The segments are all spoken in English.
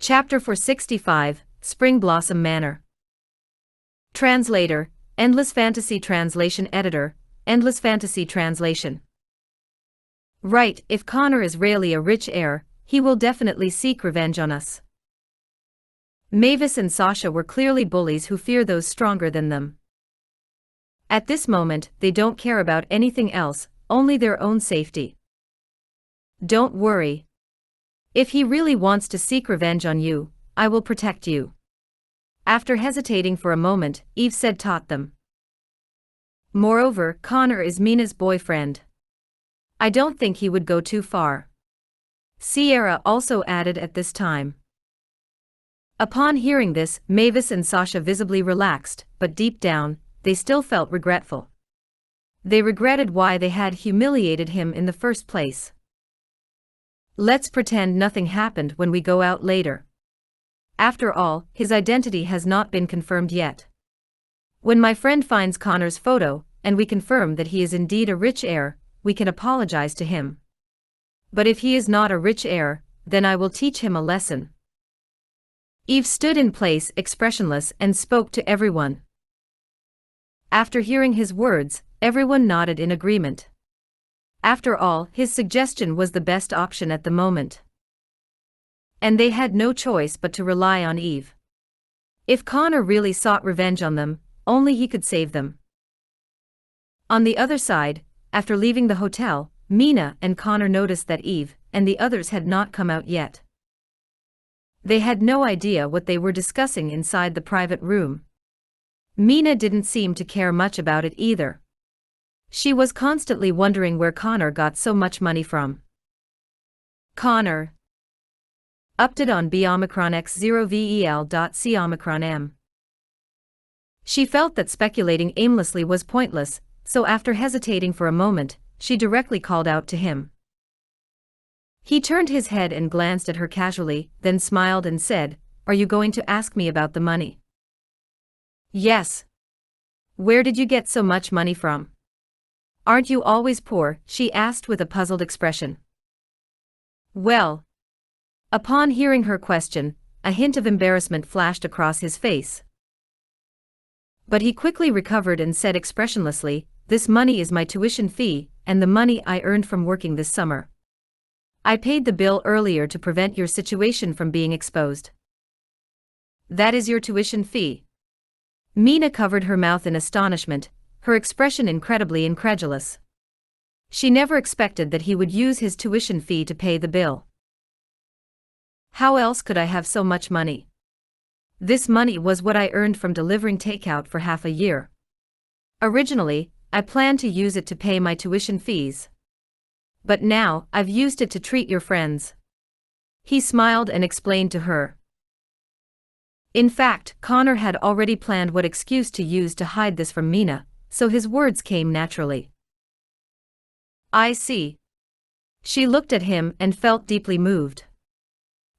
Chapter 465, Spring Blossom Manor. Translator, Endless Fantasy Translation Editor, Endless Fantasy Translation. Right, if Connor is really a rich heir, he will definitely seek revenge on us. Mavis and Sasha were clearly bullies who fear those stronger than them. At this moment, they don't care about anything else, only their own safety. Don't worry. If he really wants to seek revenge on you, I will protect you. After hesitating for a moment, Eve said taught them. Moreover, Connor is Mina's boyfriend. I don't think he would go too far. Sierra also added at this time. Upon hearing this, Mavis and Sasha visibly relaxed, but deep down, they still felt regretful. They regretted why they had humiliated him in the first place. Let's pretend nothing happened when we go out later. After all, his identity has not been confirmed yet. When my friend finds Connor's photo, and we confirm that he is indeed a rich heir, we can apologize to him. But if he is not a rich heir, then I will teach him a lesson. Eve stood in place expressionless and spoke to everyone. After hearing his words, everyone nodded in agreement. After all, his suggestion was the best option at the moment. And they had no choice but to rely on Eve. If Connor really sought revenge on them, only he could save them. On the other side, after leaving the hotel, Mina and Connor noticed that Eve and the others had not come out yet. They had no idea what they were discussing inside the private room. Mina didn't seem to care much about it either. She was constantly wondering where Connor got so much money from. Connor updated on B Omicron X0VEL.C Omicron M. She felt that speculating aimlessly was pointless, so after hesitating for a moment, she directly called out to him. He turned his head and glanced at her casually, then smiled and said, "Are you going to ask me about the money?" "Yes. Where did you get so much money from? Aren't you always poor?" she asked with a puzzled expression. Well. Upon hearing her question, a hint of embarrassment flashed across his face. But he quickly recovered and said expressionlessly, "This money is my tuition fee, and the money I earned from working this summer. I paid the bill earlier to prevent your situation from being exposed." "That is your tuition fee?" Mina covered her mouth in astonishment, her expression incredibly incredulous. She never expected that he would use his tuition fee to pay the bill. "How else could I have so much money? This money was what I earned from delivering takeout for half a year. Originally, I planned to use it to pay my tuition fees. But now, I've used it to treat your friends." He smiled and explained to her. In fact, Connor had already planned what excuse to use to hide this from Mina, so his words came naturally. "I see." She looked at him and felt deeply moved.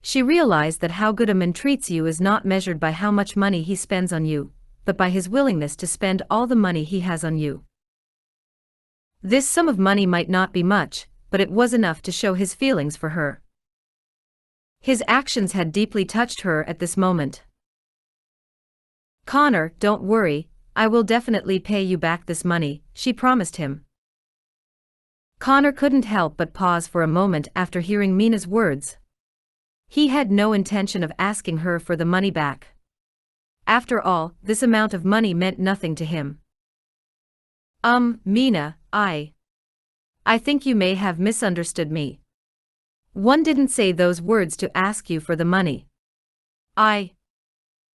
She realized that how good a man treats you is not measured by how much money he spends on you, but by his willingness to spend all the money he has on you. This sum of money might not be much, but it was enough to show his feelings for her. His actions had deeply touched her at this moment. "Connor, don't worry, I will definitely pay you back this money," she promised him. Connor couldn't help but pause for a moment after hearing Mina's words. He had no intention of asking her for the money back. After all, this amount of money meant nothing to him. Mina, I think you may have misunderstood me. One didn't say those words to ask you for the money.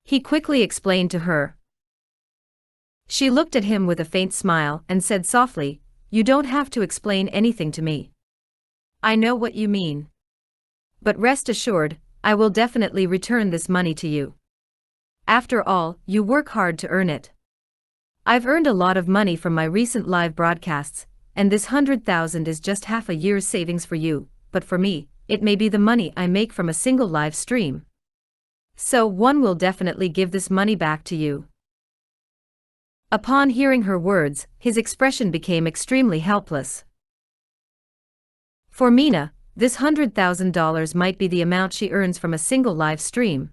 He quickly explained to her. She looked at him with a faint smile and said softly, "You don't have to explain anything to me. I know what you mean. But rest assured, I will definitely return this money to you. After all, you work hard to earn it. I've earned a lot of money from my recent live broadcasts, and this 100,000 is just half a year's savings for you, but for me, it may be the money I make from a single live stream. So one will definitely give this money back to you." Upon hearing her words, his expression became extremely helpless. For Mina, This $100,000 might be the amount she earns from a single live stream.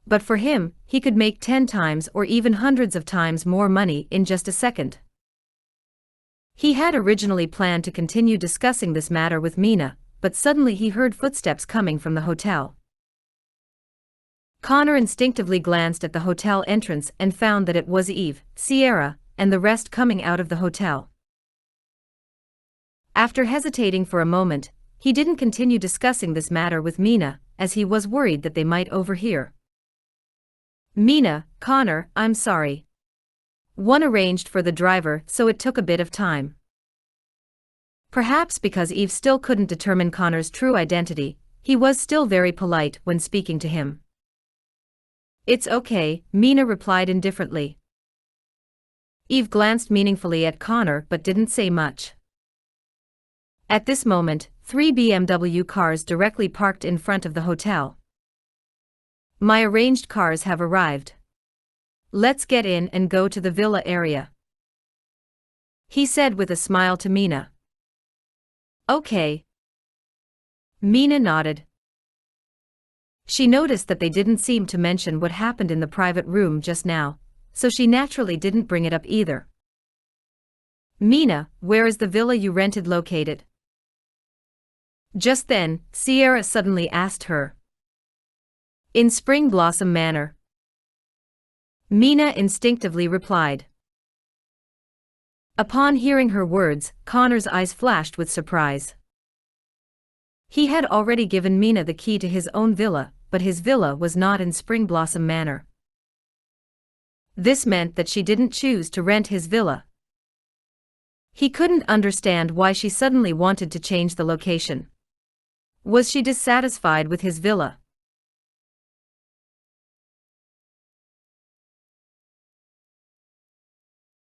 But for him, he could make 10 times or even hundreds of times more money in just a second. He had originally planned to continue discussing this matter with Mina, but suddenly he heard footsteps coming from the hotel. Connor instinctively glanced at the hotel entrance and found that it was Eve, Sierra, and the rest coming out of the hotel. After hesitating for a moment, he didn't continue discussing this matter with Mina, as he was worried that they might overhear. Mina, Connor, I'm sorry. One arranged for the driver, so it took a bit of time. Perhaps because Eve still couldn't determine Connor's true identity, he was still very polite when speaking to him. It's okay, Mina replied indifferently. Eve glanced meaningfully at Connor but didn't say much. At this moment, 3 BMW cars directly parked in front of the hotel. My arranged cars have arrived. Let's get in and go to the villa area, he said with a smile to Mina. Okay. Mina nodded. She noticed that they didn't seem to mention what happened in the private room just now, so she naturally didn't bring it up either. Mina, where is the villa you rented located? Just then, Sierra suddenly asked her. In Spring Blossom Manor. Mina instinctively replied. Upon hearing her words, Connor's eyes flashed with surprise. He had already given Mina the key to his own villa, but his villa was not in Spring Blossom Manor. This meant that she didn't choose to rent his villa. He couldn't understand why she suddenly wanted to change the location. Was she dissatisfied with his villa?